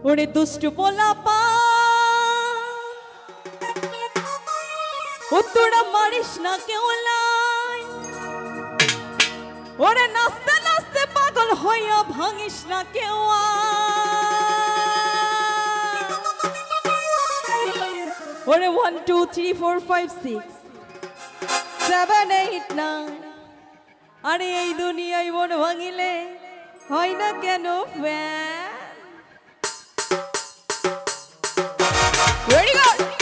ওরে দুষ্টু পোলাপা উত্তরা মারিস না কেউ লাই ওরে নাচতে নাচতে পাগল হইয়া ভাঙিস না কেউ ওরে 1 2 3 4 5 6 7 8 9 আরে এই দুনিয়ায় মন ভাঙিলে হয় না কেন ফ্যান Very good.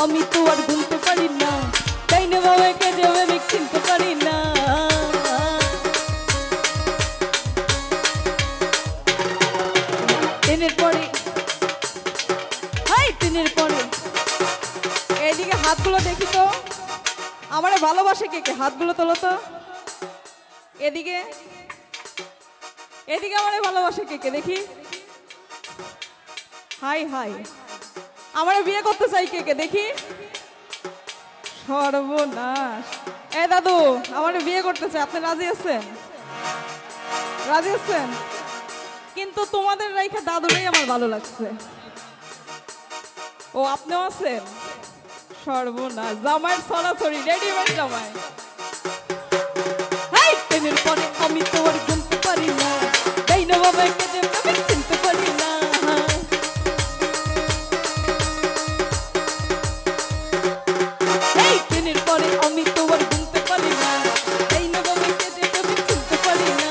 আমি তো আর ভুলতে পারি না তাই না বাবাকে যে আমি চিনতে পারি না দিনের পরে এইদিকে হাতগুলো দেখি তো আমারে ভালোবাসে কে কে হাতগুলো তোলো তো এদিকে আমারে ভালোবাসে কে কে দেখি হাই হাই আমারে বিয়ে করতে চাই কে কে দেখি সর্বনাশ এ দাদু আমারে বিয়ে করতে চাই আপনি রাজি আছেন কিন্তু তোমাদের রাইখা দাদুরাই আমার ভালো লাগছে ও আপনিও আছেন সর্বনাশ জামাইয়ের ছড়াছড়ি রেডিমেড জামাই হাই দিনের পরে আমি তো আর ভুলতে পারি না তাই না বাবাকে যে আমি চিনতে পারি না আমি তো আর ভুলতে পারি না এই না বাবাকে যে আমি চিনতে পারি না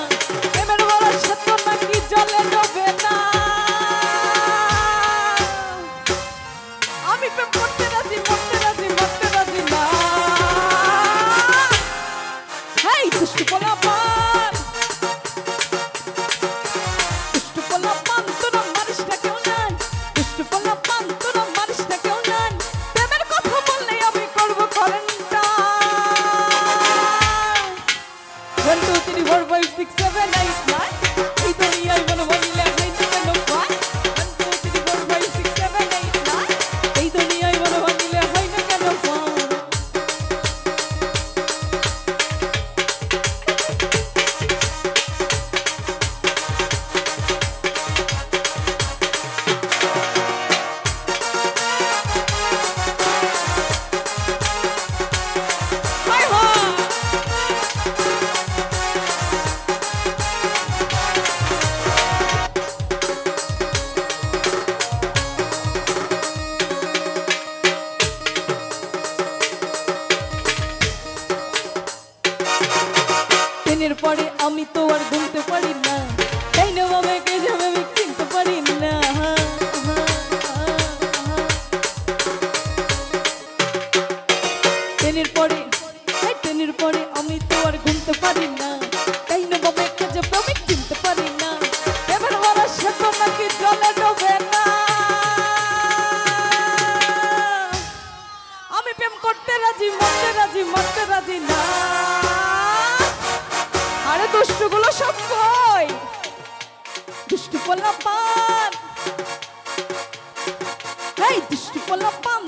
এবার বলা সত্য নাকি জলে ডোবে না আমি প্রেম করতে রাজি না হাই দুষ্টু পোলাপান তোরা মারিস না কেউ নাই দুষ্টু পোলাপান তোরা মারিস না কেউ নাই প্রেমের কথা বললে আমি করবো করেন 1 2 3 4 5 6 7 8 9 এই দুনিয়ায় মন ভাঙিলে হয় না কেন ভাই 1 2 3 4 5 6 7 8 9 এই দুনিয়ায় মন ভাঙিলে হয় না কেন ভাই পরে আমি তো আর ভুলতে পারি না তাই না বাবাকে যে আমি চিনতে পারি না ট্রেনের পরে আমি তো আর ঘুমতে পারি না তাই না বাবাকে যে আমি চিনতে পারি না এবার বলা সত্য নাকি জলে ডোবে না আমি প্রেম করতে রাজি মরতে রাজি না আরে দুষ্টুগুলো সব কই দুষ্টু পোলাপান এই এই দুষ্টু পোলা পাম